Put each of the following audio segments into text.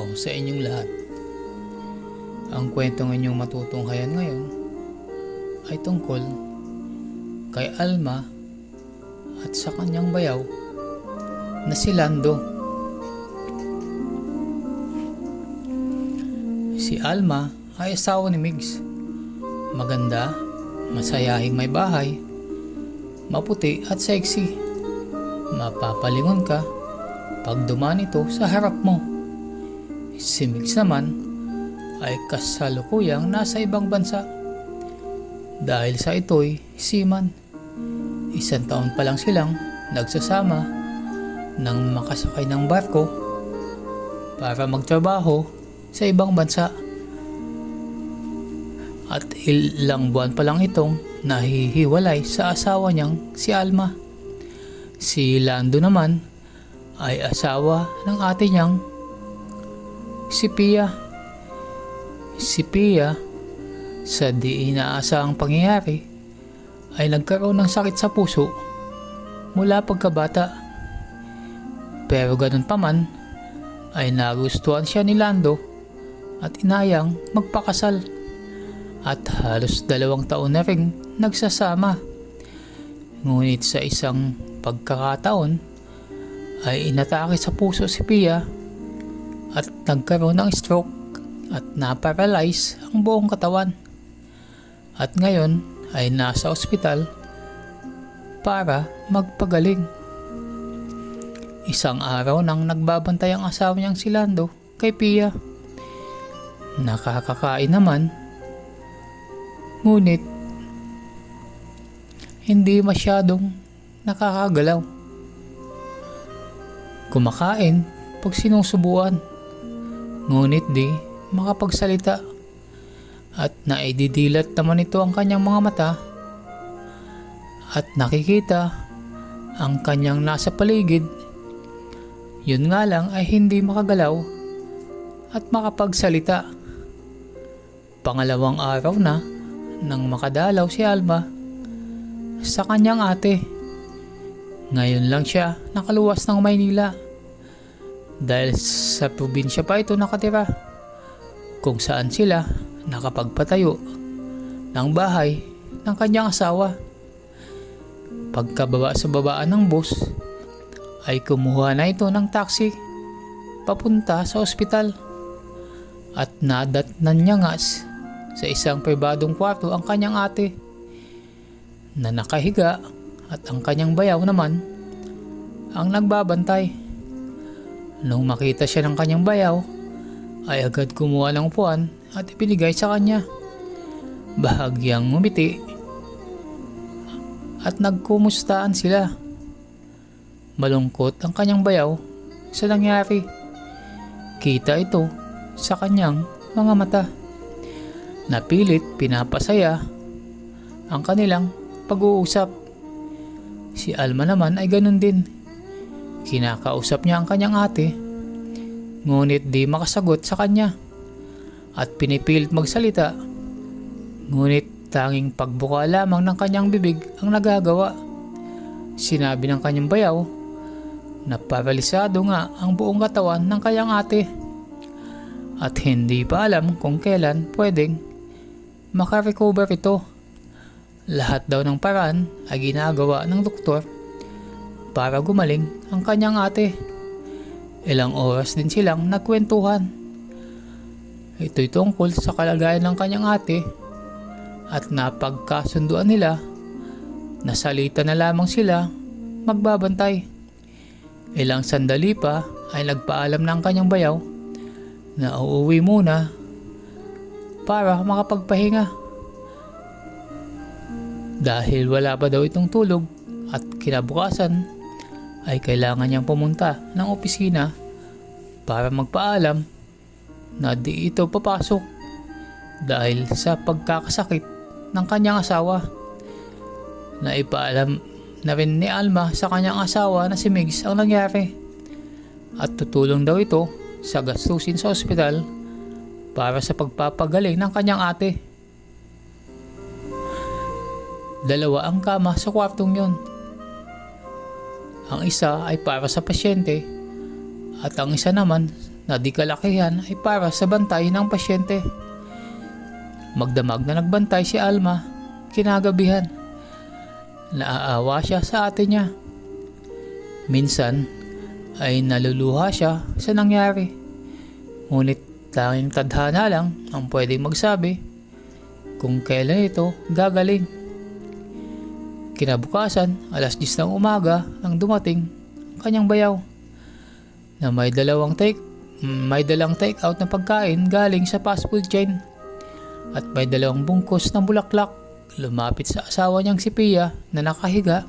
araw sa inyong lahat. Ang kwentong inyong matutunghayan ngayon ay tungkol kay Alma at sa kanyang bayaw na si Lando. Si Alma ay asawa ni Migs. Maganda, masayahing may bahay, maputi at sexy. Mapapalingon ka pag dumaan ito sa harap mo. Si Migs naman ay kasalukuyang nasa ibang bansa dahil sa ito'y seaman. 1 taon pa lang silang nagsasama nang makasakay ng barko para magtrabaho sa ibang bansa. At ilang buwan pa lang itong nahihiwalay sa asawa niyang si Alma. Si Lando naman ay asawa ng ate niyang si Pia. Si Pia, sa di inaasahang pangyayari, ay nagkaroon ng sakit sa puso mula pagkabata. Pero ganun pa man, ay nagustuhan siya ni Lando at inayang magpakasal. At halos 2 taon na ring nagsasama. Ngunit sa isang pagkakataon ay inatake sa puso si Pia at nagkaroon ng stroke at naparalyze ang buong katawan. At ngayon ay nasa ospital para magpagaling. Isang araw nang nagbabantay ang asawa niyang si Lando kay Pia. Nakakakain naman, ngunit hindi masyadong nakakagalaw. Kumakain pag sinusubuan, ngunit di makapagsalita. At naididilat naman ito ang kanyang mga mata at nakikita ang kanyang nasa paligid. Yun nga lang ay hindi makagalaw at makapagsalita. Pangalawang araw na nang makadalaw si Alma sa kanyang ate. Ngayon lang siya nakaluwas ng Maynila dahil sa probinsya pa ito nakatira, kung saan sila nakapagpatayo ng bahay ng kanyang asawa. Pagkababa sa babaan ng bus ay kumuha na ito ng taxi papunta sa ospital at nadatnan niya nga sa isang pribadong kwarto ang kanyang ate na nakahiga at ang kanyang bayaw naman ang nagbabantay. Nung makita siya ng kanyang bayaw ay agad kumuha ng upuan at ibinigay sa kanya. Bahagyang ngumiti at nagkumustaan sila. Malungkot ang kanyang bayaw sa nangyari. Kita ito sa kanyang mga mata. Napilit pinapasaya ang kanilang pag-uusap. Si Alma naman ay ganun din. Kinakausap niya ang kanyang ate, ngunit di makasagot sa kanya at pinipilit magsalita, ngunit tanging pagbuka lamang ng kanyang bibig ang nagagawa. Sinabi ng kanyang bayaw na paralisado nga ang buong katawan ng kanyang ate at hindi pa alam kung kailan pwedeng makarecover ito. Lahat daw ng paraan ay ginagawa ng doktor para gumaling ang kanyang ate. Ilang oras din silang nagkwentuhan. Ito'y tungkol sa kalagayan ng kanyang ate at napagkasunduan nila na salita na lamang sila magbabantay. Ilang sandali pa ay nagpaalam na ang kanyang bayaw na uuwi muna para makapagpahinga dahil wala pa daw itong tulog at kinabukasan ay kailangan niyang pumunta ng opisina para magpaalam na di ito papasok dahil sa pagkakasakit ng kanyang asawa. Naipaalam na rin ni Alma sa kanyang asawa na si Migs ang nangyari at tutulong daw ito sa gastusin sa ospital para sa pagpapagaling ng kanyang ate. 2 ang kama sa kwartong yon. Ang isa ay para sa pasyente at ang isa naman na di kalakihan ay para sa bantay ng pasyente. Magdamag na nagbantay si Alma kinagabihan. Naaawa siya sa ate niya. Minsan ay naluluha siya sa nangyari. Ngunit tanging tadhana lang ang pwedeng magsabi kung kailan ito gagaling. Kinabukasan, alas 10 ng umaga nang dumating ang kanyang bayaw na may dalang take out na pagkain galing sa fast food chain at may dalawang bungkus ng bulaklak. Lumapit sa asawa niyang si Pia na nakahiga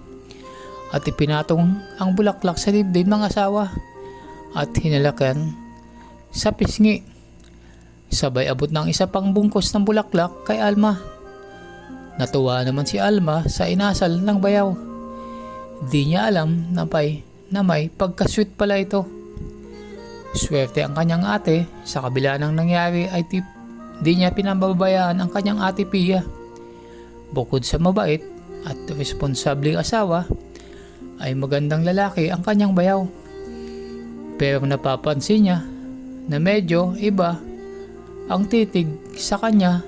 at ipinatong ang bulaklak sa dibdib ng asawa at hinalakan sa pisngi. Sabay abot ng isa pang bungkus ng bulaklak kay Alma. Natuwa naman si Alma sa inasal ng bayaw. Di niya alam na may pagkasweet pala ito. Swerte ang kanyang ate, sa kabila ng nangyari ay di niya pinababayaan ang kanyang ate Pia. Bukod sa mabait at responsableng asawa, ay magandang lalaki ang kanyang bayaw. Pero napapansin niya na medyo iba ang titig sa kanya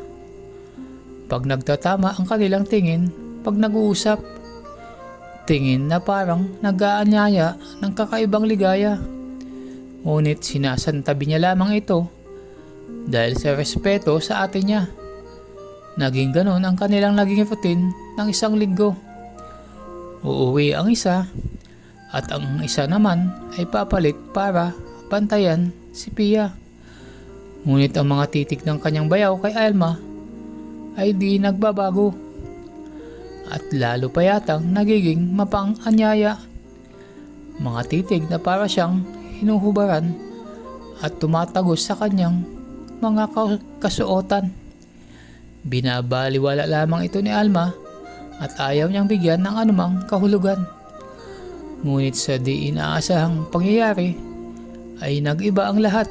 pag nagtatama ang kanilang tingin pag nag-uusap. Tingin na parang nag-aanyaya ng kakaibang ligaya. Ngunit sinasantabi niya lamang ito dahil sa respeto sa ate niya. Naging ganon ang kanilang naging routine ng isang linggo. Uuwi ang isa at ang isa naman ay papalit para bantayan si Pia. Ngunit ang mga titik ng kanyang bayaw kay Alma ay di nagbabago at lalo pa yatang nagiging mapang-anyaya. Mga titig na para siyang hinuhubaran at tumatagos sa kanyang mga kasuotan. Binabaliwala lamang ito ni Alma at ayaw niyang bigyan ng anumang kahulugan. Ngunit sa di inaasahang pangyayari ay nag-iba ang lahat.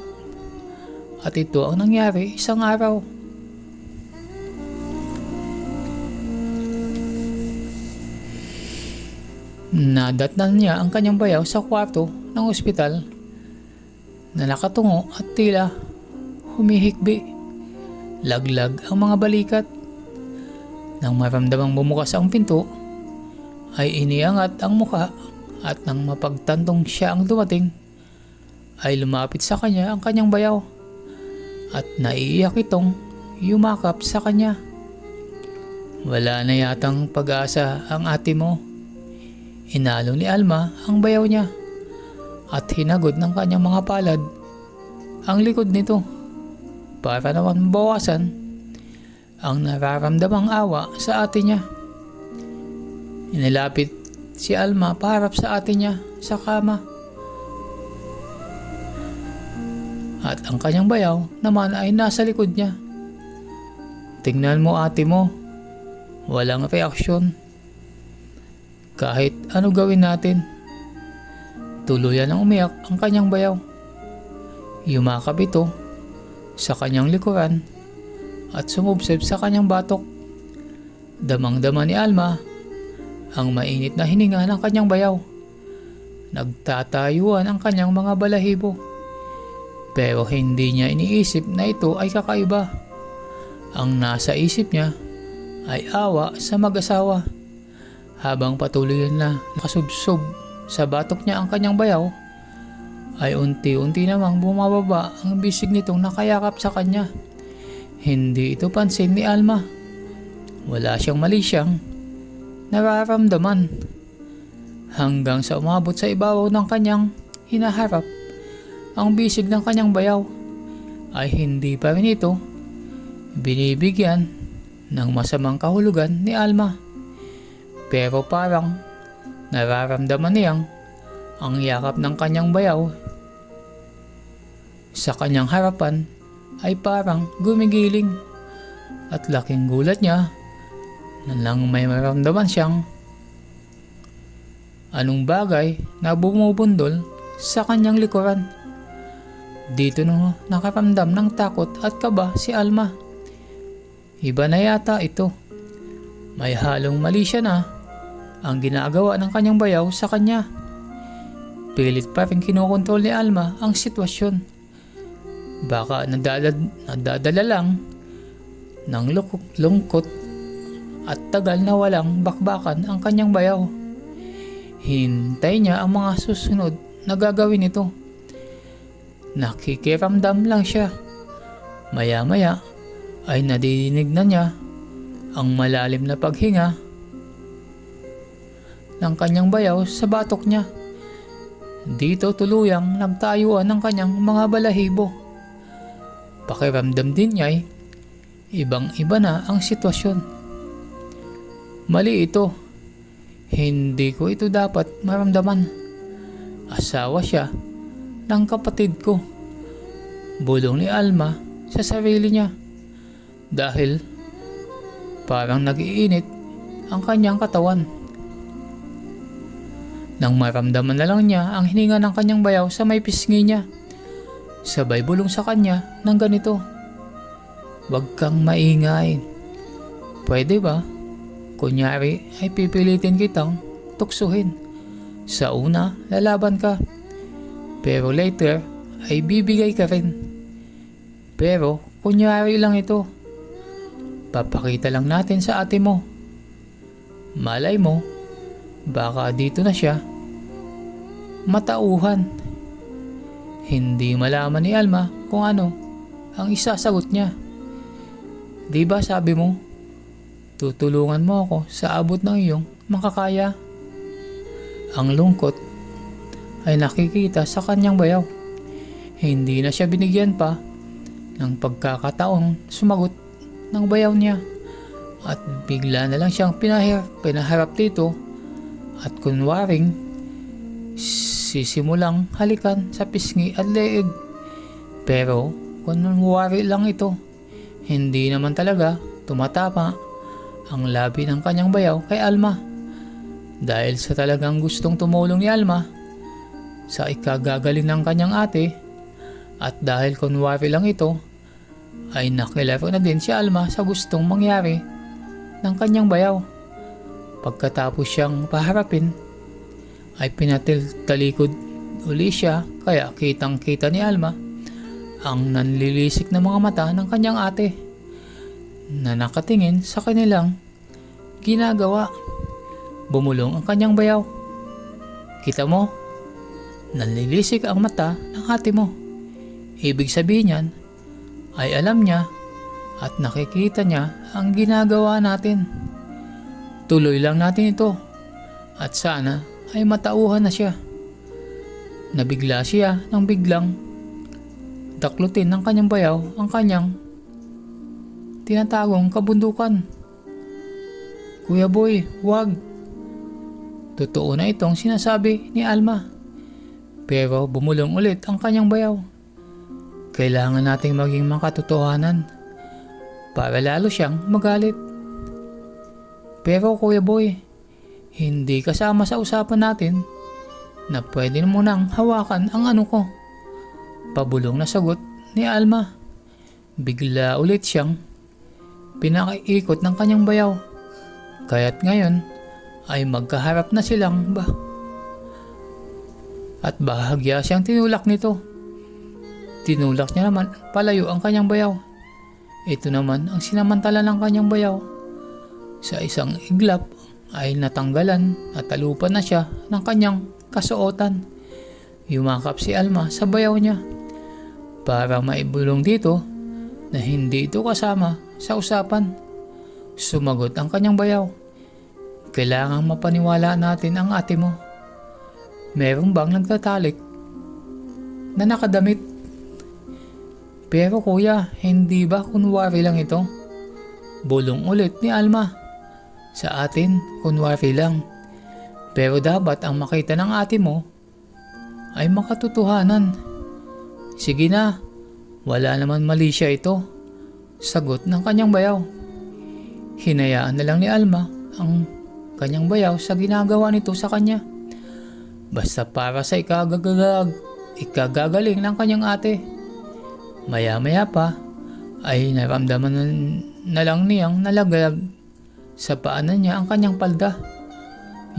At ito ang nangyari isang araw. Nadatnan niya ang kanyang bayaw sa kwarto ng ospital na nakatungo at tila humihikbi. Laglag ang mga balikat. Nang maramdamang bumukas ang pinto, ay iniangat ang muka at nang mapagtantong siya ang dumating, ay lumapit sa kanya ang kanyang bayaw at naiiyak itong yumakap sa kanya. Wala na yatang pag-asa ang ate mo. Inalong ni Alma ang bayaw niya at hinagod ng kanyang mga palad ang likod nito para naman mabawasan ang nararamdamang awa sa ate niya. Inilapit si Alma paharap sa ate niya sa kama. At ang kanyang bayaw naman ay nasa likod niya. Tingnan mo ate mo, walang reaksyon. Kahit ano gawin natin. Tuluyan ang umiyak ang kanyang bayaw. Yumakap ito sa kanyang likuran at sumubsib sa kanyang batok. Damang-dama ni Alma ang mainit na hininga ng kanyang bayaw. Nagtatayuan ang kanyang mga balahibo. Pero hindi niya iniisip na ito ay kakaiba. Ang nasa isip niya ay awa sa mag-asawa. Habang patuloy na nakasubsob sa batok niya ang kanyang bayaw, ay unti-unti namang bumababa ang bisig nitong nakayakap sa kanya. Hindi ito pansin ni Alma. Wala siyang mali siyang nararamdaman. Hanggang sa umabot sa ibabaw ng kanyang hinaharap, ang bisig ng kanyang bayaw ay hindi pa rin ito binibigyan ng masamang kahulugan ni Alma. Pero parang nararamdaman niyang ang yakap ng kanyang bayaw sa kanyang harapan ay parang gumigiling at laking gulat niya na lang may maramdaman siyang anong bagay na bumubundol sa kanyang likuran. Dito no nakaramdam ng takot at kaba si Alma. Iba na yata ito. May halong mali siya na ang ginagawa ng kanyang bayaw sa kanya. Pilit pa rin kinokontrol ni Alma ang sitwasyon. Baka nadadala lang ng lungkot at tagal na walang bakbakan ang kanyang bayaw. Hintay niya ang mga susunod na gagawin nito. Nakikiramdam lang siya. Maya-maya ay nadidinig na niya ang malalim na paghinga ng kanyang bayaw sa batok niya. Dito tuluyang nagtayuan ng kanyang mga balahibo. Pakiramdam din niya ay ibang-iba na ang sitwasyon. Mali ito. Hindi ko ito dapat maramdaman. Asawa siya ng kapatid ko. Bulong ni Alma sa sarili niya. Dahil parang nag-iinit ang kanyang katawan. Nang maramdaman na lang niya ang hininga ng kanyang bayaw sa may pisngi niya. Sabay bulong sa kanya ng ganito. Huwag kang maingay. Pwede ba? Kunyari ay pipilitin kitang tuksuhin. Sa una, lalaban ka. Pero later, ay bibigay ka rin. Pero, kunyari lang ito. Papakita lang natin sa ate mo. Malay mo, baka dito na siya matauhan. Hindi malaman ni Alma kung ano ang isasagot niya. Di ba sabi mo, tutulungan mo ako sa abot ng iyong makakaya? Ang lungkot ay nakikita sa kanyang bayaw. Hindi na siya binigyan pa ng pagkakataong sumagot ng bayaw niya. At bigla na lang siyang pinaharap dito at kunwaring sisimulang halikan sa pisngi at leeg. Pero kunwari lang ito, hindi naman talaga tumatama ang labi ng kanyang bayaw kay Alma. Dahil sa talagang gustong tumulong ni Alma sa ikagagaling ng kanyang ate, at dahil kunwari lang ito, ay nakilaro na din si Alma sa gustong mangyari ng kanyang bayaw. Pagkatapos siyang paharapin, ay pinatiltalikod uli siya, kaya kitang kita ni Alma ang nanlilisik na mga mata ng kanyang ate na nakatingin sa kanilang ginagawa. Bumulong ang kanyang bayaw. Kita mo, nanlilisik ang mata ng ate mo. Ibig sabihin niyan ay alam niya at nakikita niya ang ginagawa natin. Tuloy lang natin ito at sana ay matauhan na siya. Nabigla siya nang biglang daklutin ng kanyang bayaw ang kanyang tinatagong kabundukan. Kuya Boy, wag. Totoo na itong sinasabi ni Alma. Pero bumulong ulit ang kanyang bayaw. Kailangan nating maging makatotohanan para lalo siyang magalit. Pero Kuya Boy, hindi kasama sa usapan natin na pwede mo nang hawakan ang ano ko. Pabulong na sagot ni Alma. Bigla ulit siyang pinakiikot ng kanyang bayaw. Kaya't ngayon ay magkaharap na silang at bahagya siyang tinulak nito. Tinulak niya naman palayo ang kanyang bayaw. Ito naman ang sinamantala ng kanyang bayaw. Sa isang iglap ay natanggalan at talupan na siya ng kanyang kasuotan. Yumakap si Alma sa bayaw niya para maibulong dito na hindi ito kasama sa usapan. Sumagot ang kanyang bayaw. Kailangang mapaniwala natin ang ate mo. Meron bang nagtatalik na nakadamit? Pero kuya, hindi ba kunwari lang ito? Bulong ulit ni Alma. Sa atin, kunwari lang. Pero dapat ang makita ng ate mo ay makatotohanan. Sige na, wala naman mali siya ito. Sagot ng kanyang bayaw. Hinayaan na lang ni Alma ang kanyang bayaw sa ginagawa nito sa kanya. Basta para sa ikagagaling ng kanyang ate. Maya-maya pa ay naramdaman na lang niyang nalaglag sa paanan niya ang kanyang palda.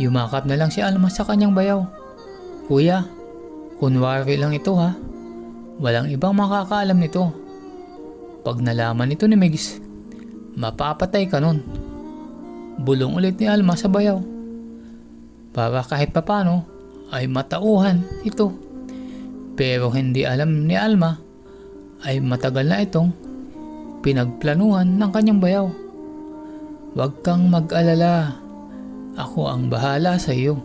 Yumakap na lang si Alma sa kanyang bayaw. Kuya, kunwari lang ito ha. Walang ibang makakaalam nito. Pag nalaman nito ni Migs, mapapatay ka nun. Bulong ulit ni Alma sa bayaw. Para kahit papano ay matauhan ito. Pero hindi alam ni Alma ay matagal na itong pinagplanuhan ng kanyang bayaw. Huwag kang mag-alala. Ako ang bahala sa iyo.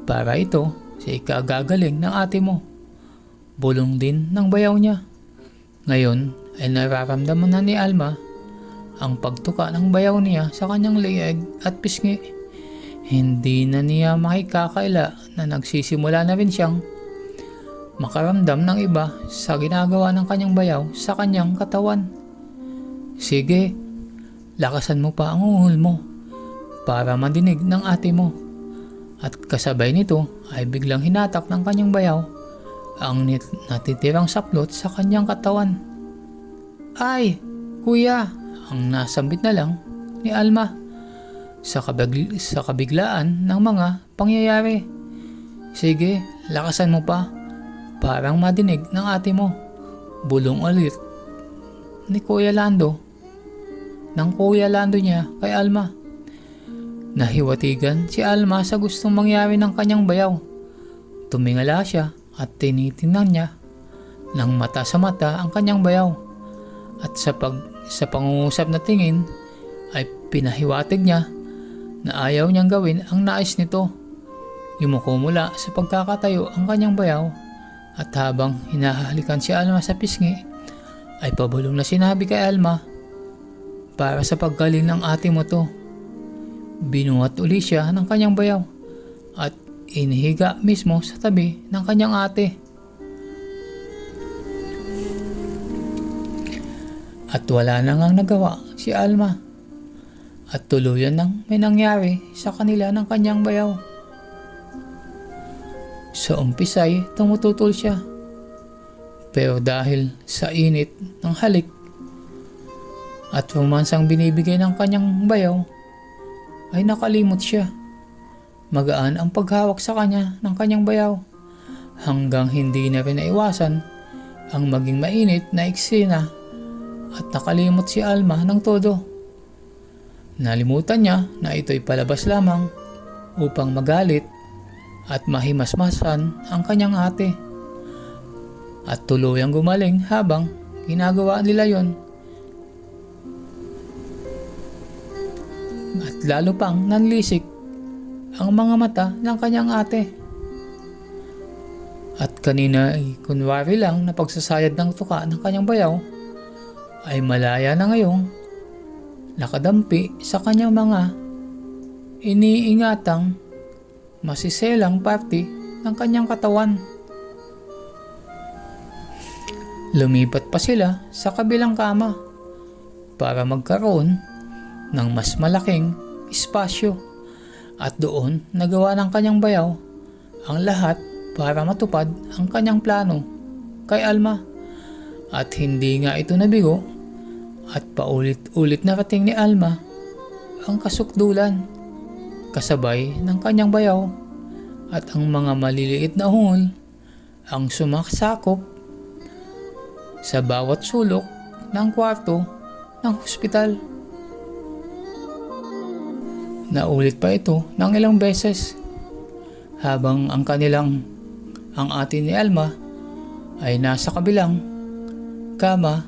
Para ito sa ikagagaling ng ate mo. Bulong din ng bayaw niya. Ngayon ay nararamdaman na ni Alma ang pagtuka ng bayaw niya sa kanyang leeg at pisngi. Hindi na niya makikakaila na nagsisimula na rin siyang makaramdam ng iba sa ginagawa ng kanyang bayaw sa kanyang katawan. Sige, lakasan mo pa ang uhol mo para madinig ng ate mo. At kasabay nito ay biglang hinatak ng kanyang bayaw ang natitirang saplot sa kanyang katawan. Ay, kuya! Ang nasambit na lang ni Alma sa kabiglaan ng mga pangyayari. Sige, lakasan mo pa parang madinig ng ate mo. Bulong ulit ni Kuya Lando niya kay Alma. Nahiwatigan si Alma sa gustong mangyari ng kanyang bayaw. Tumingala siya at tinitingnan niya ng mata sa mata ang kanyang bayaw. At sa pangungusap na tingin ay pinahiwatig niya na ayaw niyang gawin ang nais nito. Yumuko mula sa pagkakatayo ang kanyang bayaw at habang hinahalikan si Alma sa pisngi ay pabulong na sinabi kay Alma, para sa paggaling ng ate mo to. Binuhat uli siya ng kanyang bayaw at inihiga mismo sa tabi ng kanyang ate. At wala na ngang nagawa si Alma at tuluyan nang may nangyari sa kanila ng kanyang bayaw. Sa umpisa ay tumututol siya, pero dahil sa init ng halik at romansang binibigay ng kanyang bayaw ay nakalimot siya. Magaan ang paghawak sa kanya ng kanyang bayaw hanggang hindi na rin naiwasan ang maging mainit na eksena at nakalimot si Alma ng todo. Nalimutan niya na ito'y palabas lamang upang magalit at mahimasmasan ang kanyang ate. At tuluyang gumaling habang ginagawa nila yon. At lalo pang nanlisik ang mga mata ng kanyang ate. At kanina ay kunwari lang na pagsasayad ng tuka ng kanyang bayaw ay malaya na ngayong nakadampi sa kanyang mga iniingatang masiselang parte ng kanyang katawan. Lumipat pa sila sa kabilang kama para magkaroon ng mas malaking espasyo at doon nagawa ng kanyang bayaw ang lahat para matupad ang kanyang plano kay Alma. At hindi nga ito nabigo at paulit-ulit narating ni Alma ang kasukdulan kasabay ng kanyang bayaw at ang mga maliliit na hungol ang sumaksakop sa bawat sulok ng kwarto ng hospital. Naulit pa ito ng ilang beses habang ang ate ni Alma ay nasa kabilang kama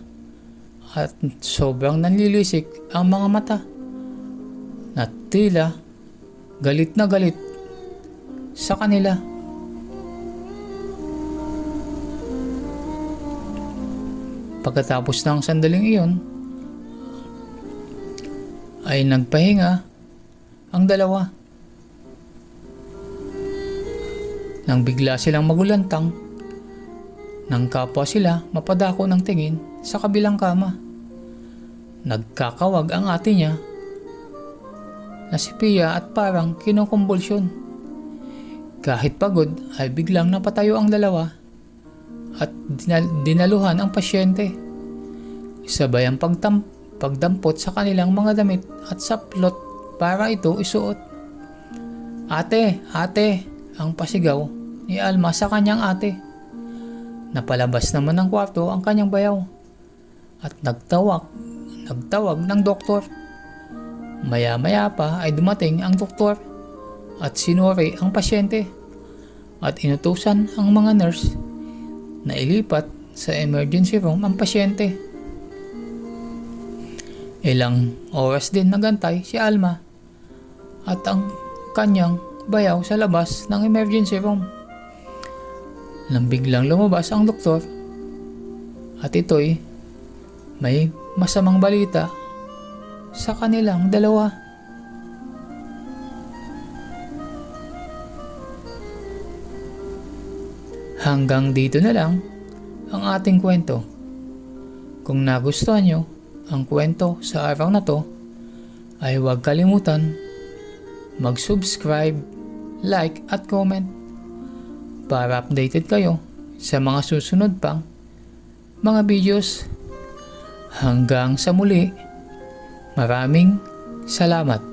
at sobrang nanlilisik ang mga mata na tila galit na galit sa kanila. Pagkatapos ng sandaling iyon ay nagpahinga ang dalawa. Nang bigla silang magulantang, nang kapwa sila mapadako ng tingin sa kabilang kama. Nagkakawag ang ate niya na si Pia at parang kinukumbulsyon. Kahit pagod ay biglang napatayo ang dalawa at dinaluhan ang pasyente. Sabay ang pagdampot sa kanilang mga damit at saplot para ito isuot. Ate! Ate! Ang pasigaw ni Alma sa kanyang ate. Napalabas naman ng kwarto ang kanyang bayaw at nagtawag ng doktor. Maya-maya pa ay dumating ang doktor at sinuri ang pasyente at inutusan ang mga nurse na ilipat sa emergency room ang pasyente. Ilang oras din nagantay si Alma at ang kanyang bayaw sa labas ng emergency room. Nang biglang lumabas ang doktor at ito'y may masamang balita sa kanilang dalawa. Hanggang dito na lang ang ating kwento. Kung nagustuhan nyo ang kwento sa araw na to, ay huwag kalimutan mag-subscribe, like at comment para updated kayo sa mga susunod pang mga videos. Hanggang sa muli, maraming salamat.